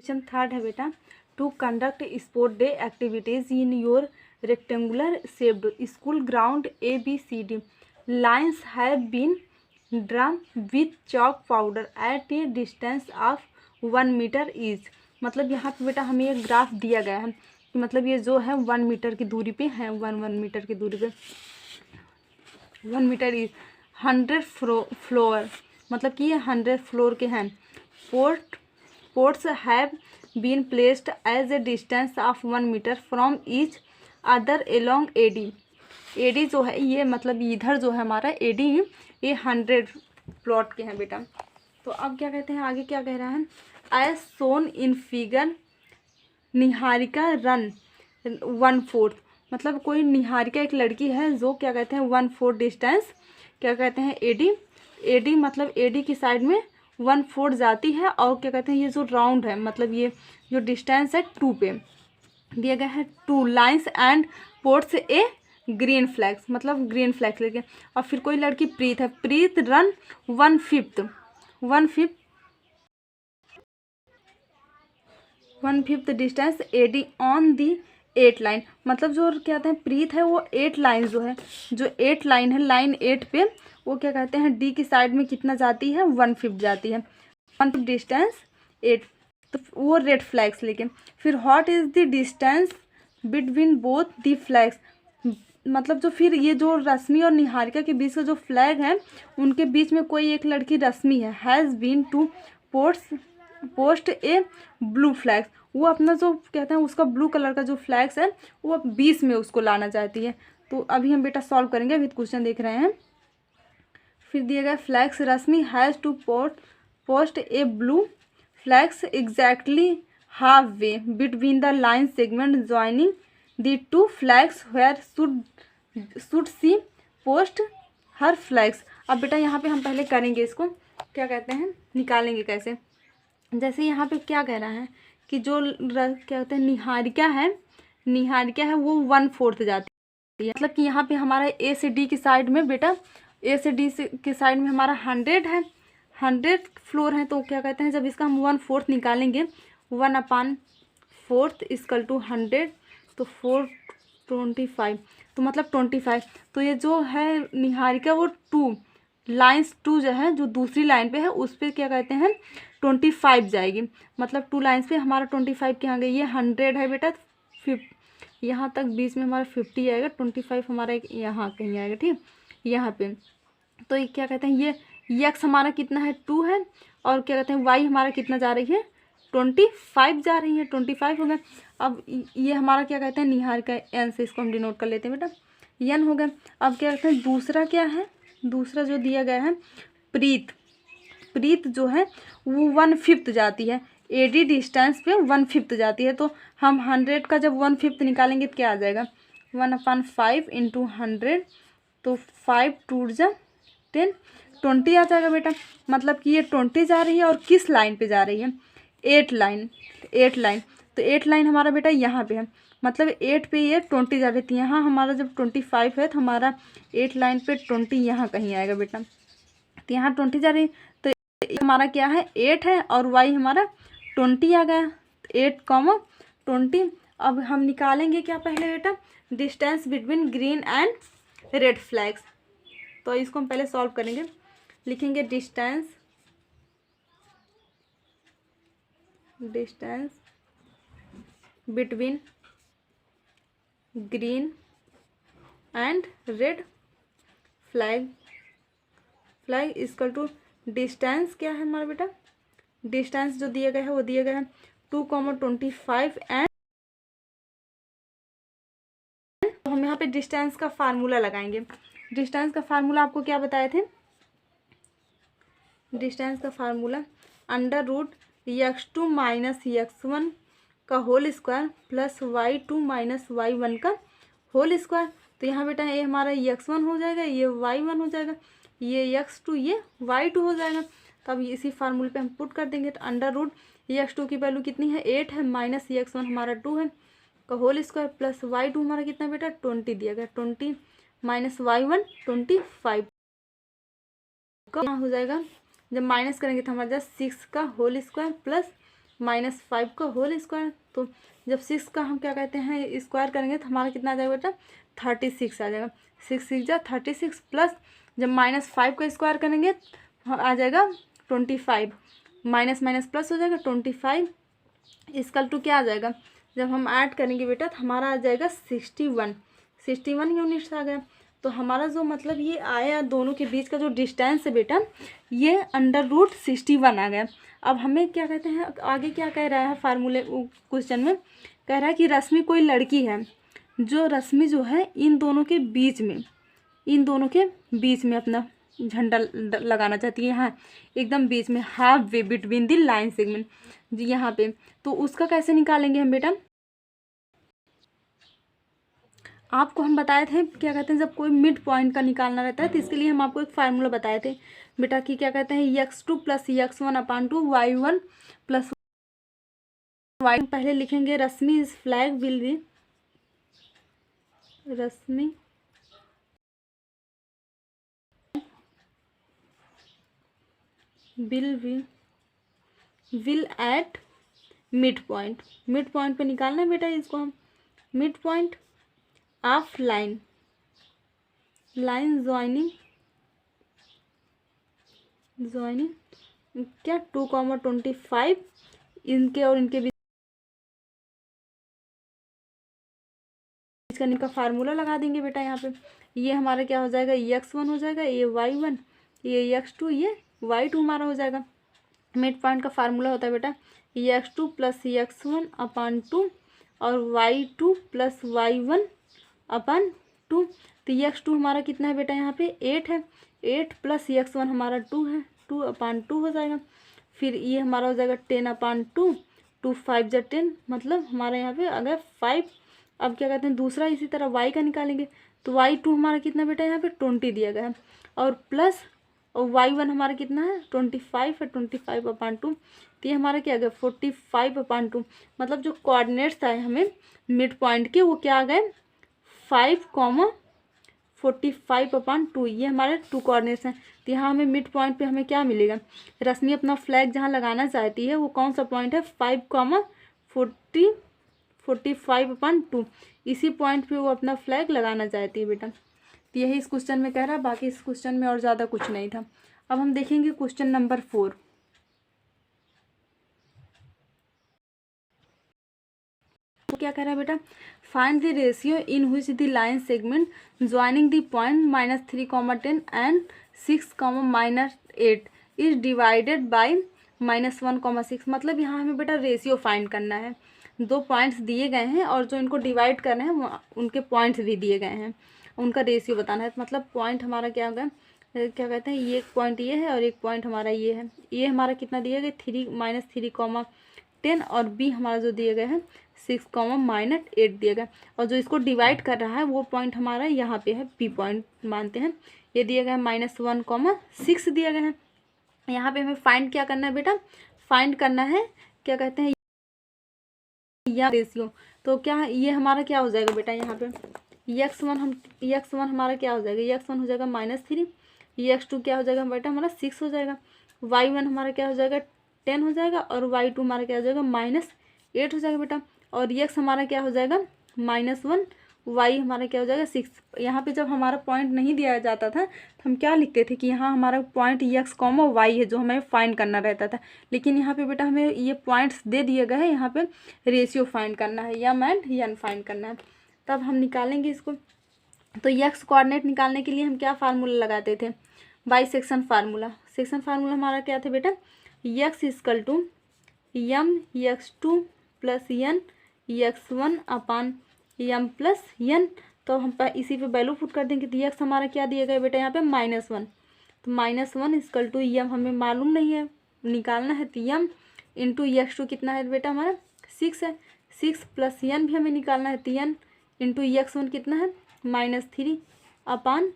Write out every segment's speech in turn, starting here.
Question third है बेटा, to conduct sport day activities in your rectangular shaped school ground ABCD lines have been drawn with chalk powder at a distance of 1 metre each. मतलब यहाँ पे बेटा हमें एक graph दिया गया है कि मतलब ये जो है 1 मीटर की दूरी पे है, 1 मीटर की दूरी पे 1 मीटर ईच 100 फ्लोर, मतलब कि ये 100 फ्लोर के हैं। Pots have been placed as a distance of 1 metre from each other along AD जो है ये मतलब इधर जो है हमारा AD ये 100 प्लॉट के हैं बेटा। तो अब क्या कहते हैं, आगे क्या कह रहा है, as shown in figure Niharika run 1/4, मतलब कोई निहारिका एक लड़की है जो क्या कहते हैं 1/4 डिस्टेंस क्या कहते हैं AD मतलब AD की साइड में 1/4 जाती है और क्या कहते हैं ये जो राउंड है मतलब ये जो डिस्टेंस है 2 पे दिया गया है। 2 lines and ports a green flags, मतलब ग्रीन फ्लैग्स लेके। और फिर कोई लड़की प्रीत है, Preet run 1/5 distance AD on the 8 line, मतलब जो क्या कहते हैं प्रीत है वो 8 लाइन जो है, जो 8 लाइन है, लाइन 8 पे वो क्या कहते हैं D की साइड में कितना जाती है 1/5 जाती है, 1/5 डिस्टेंस 8। तो वो रेड फ्लैग्स लेके। फिर what is the distance between both the flags, मतलब जो फिर ये जो रश्मि और निहारिका के बीच का जो फ्लैग है उनके बीच में कोई एक लड़की रश्मि है, has been to post a blue flags, वो अपना जो कहते हैं उसका ब्लू कलर का जो फ्लैग्स है वो बीच में उसको लाना चाहती है। तो अभी हम बेटा सॉल्व करेंगे, अभी क्वेश्चन देख रहे हैं। फिर दिया गया flags Rashmi has to post a blue flags exactly half way between the line segment joining the 2 flags where should she post her flags. अब बेटा यहाँ पे हम पहले करेंगे इसको क्या कहते हैं निकालेंगे कैसे। जैसे यहाँ पे क्या कह रहा है कि जो क्या कहते हैं निहारिका है वो 1/4 जाती है, मतलब कि यहाँ पे हमारा A से D की साइड में बेटा A से D की साइड में हमारा 100 है, 100 फ्लोर है। तो क्या कहते हैं जब इसका हम 1/4 निकालेंगे 1/4 इक्वल टू 100 तो 425, तो मतलब 25। तो ये जो है निहारिका वो 2 लाइन्स 2 जो है जो दूसरी लाइन पे है उस पर क्या कहते हैं 25 जाएगी, मतलब 2 लाइन्स पे हमारा 25 के यहाँ गई। ये 100 है बेटा, यहाँ तक बीच में हमारा 50 आएगा, 25 हमारा एक यहाँ कहीं आएगा, ठीक यहाँ पे। तो ये क्या कहते हैं ये x हमारा कितना है 2 है और क्या कहते हैं y हमारा कितना जा रही है 25 जा रही है, 25 हो गया। अब ये हमारा क्या कहते हैं निहारिका n से इसको हम डिनोट कर लेते हैं बेटा n हो गया। अब क्या कहते हैं दूसरा क्या है, दूसरा जो दिया गया है प्रीत जो है वो 1/5 जाती है, AD डिस्टेंस पे 1/5 जाती है। तो हम 100 का जब 1/5 निकालेंगे तो क्या आ जाएगा 1/5 इंटू 100, तो 5 2 जा 10 20 आ जाएगा बेटा। मतलब कि ये 20 जा रही है और किस लाइन पे जा रही है 8 लाइन। तो 8 लाइन हमारा बेटा यहाँ पे है, मतलब 8 पे ये 20 जा रही थी। यहाँ हमारा जब 25 है तो हमारा 8 लाइन पे 20 यहाँ कहीं आएगा बेटा, तो यहाँ 20 जा रही है। तो हमारा क्या है 8 है और y हमारा 20 आ गया, 8, 20। अब हम निकालेंगे क्या पहले बेटा distance between green and red flags. तो इसको हम पहले सॉल्व करेंगे, लिखेंगे distance between green and red flag equal to distance क्या है हमारा बेटा, डिस्टेंस जो दिया गया है वो दिया गया है 2,25 एंड तो हम यहाँ पे डिस्टेंस का फार्मूला लगाएंगे। डिस्टेंस का फार्मूला आपको क्या बताए थे, डिस्टेंस का फार्मूला √x2 - x1 का whole square plus y2 - y1 का होल स्क्वायर। तो यहाँ बेटा ये हमारा x1 हो जाएगा, ये y1 हो जाएगा, ये x2 ये y2 हो जाएगा। तब इसी फार्मूले पे हम पुट कर देंगे। तो √x2 की वैल्यू कितनी है 8 है, माइनस x1 हमारा 2 है का होल स्क्वायर प्लस y2 हमारा कितना बेटा 20 दिया गया, 20 माइनस y1 25 का हो जाएगा। जब माइनस करेंगे तो हमारा 6 का होल स्क्वायर प्लस -5 का होल स्क्वायर। तो जब 6 का हम क्या कहते हैं स्क्वायर करेंगे तो हमारा कितना आ जाएगा बेटा 36 आ जाएगा। 6 6 जा 36 प्लस जब -5 का स्क्वायर करेंगे तो आ जाएगा 25, माइनस माइनस प्लस हो जाएगा 25 इसकल टू क्या आ जाएगा, जब हम ऐड करेंगे बेटा तो हमारा आ जाएगा 61 यूनिट्स आ गया। तो हमारा जो मतलब ये आया दोनों के बीच का जो डिस्टेंस है बेटा ये √61 आ गया। अब हमें क्या कहते हैं आगे क्या कह रहा है फार्मूले क्वेश्चन में कह रहा है कि रश्मि कोई लड़की है जो रश्मि जो है इन दोनों के बीच में अपना झंडा लगाना चाहती है। हाँ एकदम बीच में, half way between the line segment जी यहाँ पे। तो उसका कैसे निकालेंगे हम बेटा, आपको हम बताए थे क्या कहते हैं जब कोई मिड पॉइंट का निकालना रहता है तो इसके लिए हम आपको एक फार्मूला बताए थे बेटा कि क्या कहते हैं x2 + x1/2 y1 + y। पहले लिखेंगे Rashmi is flag will be, Rashmi will at mid point पे निकालना है बेटा इसको हम। Mid point of line joining क्या 2,25 इनके और इनके बीच का फार्मूला लगा देंगे बेटा। यहाँ पे ये हमारा क्या हो जाएगा x1 हो जाएगा, ये y1, ये x2, ये y2 हमारा हो जाएगा। मिड पॉइंट का फार्मूला होता है बेटा x2 + x1/2 और y2 + y1/2। तो x2 हमारा कितना है बेटा यहाँ पे 8 है, 8 + x1 हमारा 2 है, 2/2 हो जाएगा। फिर ये हमारा हो जाएगा 10/2, 2 5 जा 10 मतलब हमारे यहाँ पे अगर 5। अब क्या कहते हैं दूसरा इसी तरह y का निकालेंगे तो y2 हमारा कितना बेटा यहाँ पे 20 दिया गया है और प्लस और y1 हमारा कितना है 25 है, 25/2। तो ये हमारा क्या आ गया 45/2 मतलब जो कोऑर्डिनेट्स आए हमें मिड पॉइंट के वो क्या आ गए 5,45/2। ये हमारे 2 कोऑर्डिनेट्स हैं। तो यहाँ हमें मिड पॉइंट पे हमें क्या मिलेगा, रश्मि अपना फ्लैग जहाँ लगाना चाहती है वो कौन सा पॉइंट है 5,45/2 इसी पॉइंट पे वो अपना फ्लैग लगाना चाहती है बेटा। तो यही इस क्वेश्चन में कह रहा है, बाकी इस क्वेश्चन में और ज़्यादा कुछ नहीं था। अब हम देखेंगे क्वेश्चन नंबर 4। तो क्या कह रहा है बेटा find the ratio in which the line segment joining the point -3,10 and 6,-8 is divided by -1,6। मतलब यहाँ हमें बेटा रेशियो फाइंड करना है। 2 पॉइंट्स दिए गए हैं और जो इनको डिवाइड करना है उनके पॉइंट्स भी दिए गए हैं, उनका रेशियो बताना है। मतलब पॉइंट हमारा क्या होगा क्या कहते हैं ये एक पॉइंट ये है और एक पॉइंट हमारा ये है। ये हमारा कितना दिया गया 3-3,10 और b हमारा जो दिए गए हैं 6,-8 दिया गया। और जो इसको डिवाइड कर रहा है वो पॉइंट हमारा यहाँ पे है b पॉइंट मानते हैं। ये दिया गया है -1,6 दिया गया है। यहाँ पे हमें फाइंड क्या करना है बेटा, फाइंड करना है क्या कहते हैं या रेशियो। तो क्या ये हमारा क्या हो जाएगा बेटा यहाँ पे x1 हमारा क्या हो जाएगा x1 हो जाएगा -3, x2 क्या हो जाएगा बेटा हमारा 6 हो जाएगा, y1 हमारा क्या हो जाएगा 10 हो जाएगा और y2 हमारा क्या हो जाएगा -8 हो जाएगा बेटा। और x हमारा क्या हो जाएगा -1, y हमारा क्या हो जाएगा 6। यहाँ पे जब हमारा पॉइंट नहीं दिया जाता था तो हम क्या लिखते थे कि यहाँ हमारा पॉइंट x, y है जो हमें फाइंड करना रहता था। लेकिन यहाँ पे बेटा हमें ये पॉइंट्स दे दिए गए हैं, यहाँ पे रेशियो फाइंड करना है, यम एंड यन फाइंड करना है। तब हम निकालेंगे इसको। तो x कोऑर्डिनेट निकालने के लिए हम क्या फार्मूला लगाते थे by section formula. Section formula हमारा क्या था बेटा x = m x2 + n x1/m + n। तो हम इसी पे वैल्यू पुट कर देंगे। तो x हमारा क्या दिया गया बेटा यहाँ पे -1। तो -1 = m हमें मालूम नहीं है निकालना है। तो m इंटू x2 कितना है बेटा हमारा 6 है, 6 + n भी हमें निकालना है। तो n इंटू x1 कितना है -3/m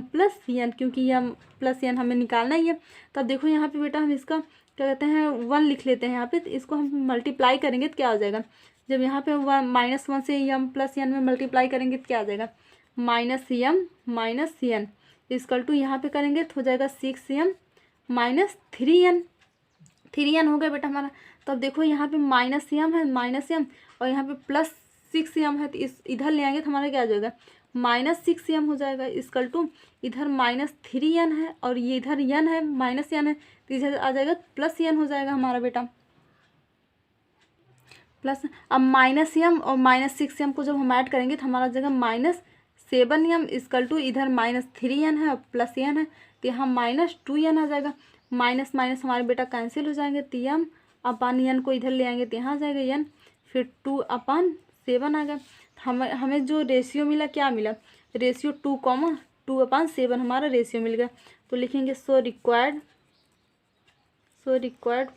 + n क्योंकि m + n हमें निकालना ही है। तब देखो यहाँ पे बेटा हम इसका क्या कहते हैं 1 लिख लेते हैं यहाँ पे। तो इसको हम मल्टीप्लाई करेंगे तो क्या हो जाएगा, जब यहाँ पे -1 से m + n में मल्टीप्लाई करेंगे तो क्या आ जाएगा -m - n = यहाँ पे करेंगे तो हो जाएगा 6m - 3n। 3n हो गया बेटा हमारा। तो अब देखो यहाँ पे -m है, -m, और यहाँ पे +6m है, तो इस इधर ले आएंगे तो हमारा क्या आ जाएगा, -6m हो जाएगा। इसकल टू इधर -3n है और ये इधर n है, -n है, तो इधर आ जाएगा +n हो जाएगा हमारा बेटा। प्लस अब -m और -6m को जब हम ऐड करेंगे तो हमारा जगह -7m इसकल टू इधर -3n है और +n है, तो यहाँ -2n आ जाएगा। माइनस माइनस हमारे बेटा कैंसिल हो जाएंगे, तो m अपान n को इधर ले आएंगे तो यहाँ आ जाएगा n, फिर 2/7 आ गया। हमें जो रेशियो मिला, क्या मिला, रेशियो 2/7 हमारा रेशियो मिल गया। तो लिखेंगे so required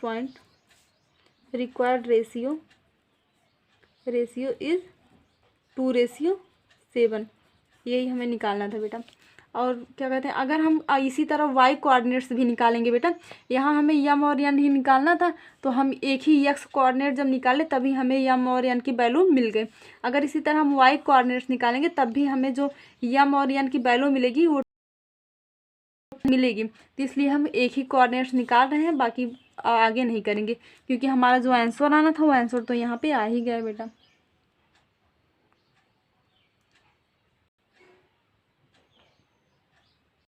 point, required ratio is 2:7। यही हमें निकालना था बेटा। और क्या कहते हैं, अगर हम इसी तरह y कोऑर्डिनेट्स भी निकालेंगे बेटा, यहाँ हमें m और n ही निकालना था, तो हम एक ही x कोऑर्डिनेट जब निकाले तभी हमें m और n की वैल्यू मिल गई। अगर इसी तरह हम y कोऑर्डिनेट्स निकालेंगे तब भी हमें जो m और n की वैल्यू मिलेगी वो मिलेगी। तो इसलिए हम एक ही कोऑर्डिनेट्स निकाल रहे हैं, बाकी आगे नहीं करेंगे, क्योंकि हमारा जो आंसर आना था वो आंसर तो यहाँ पे आ ही गया बेटा।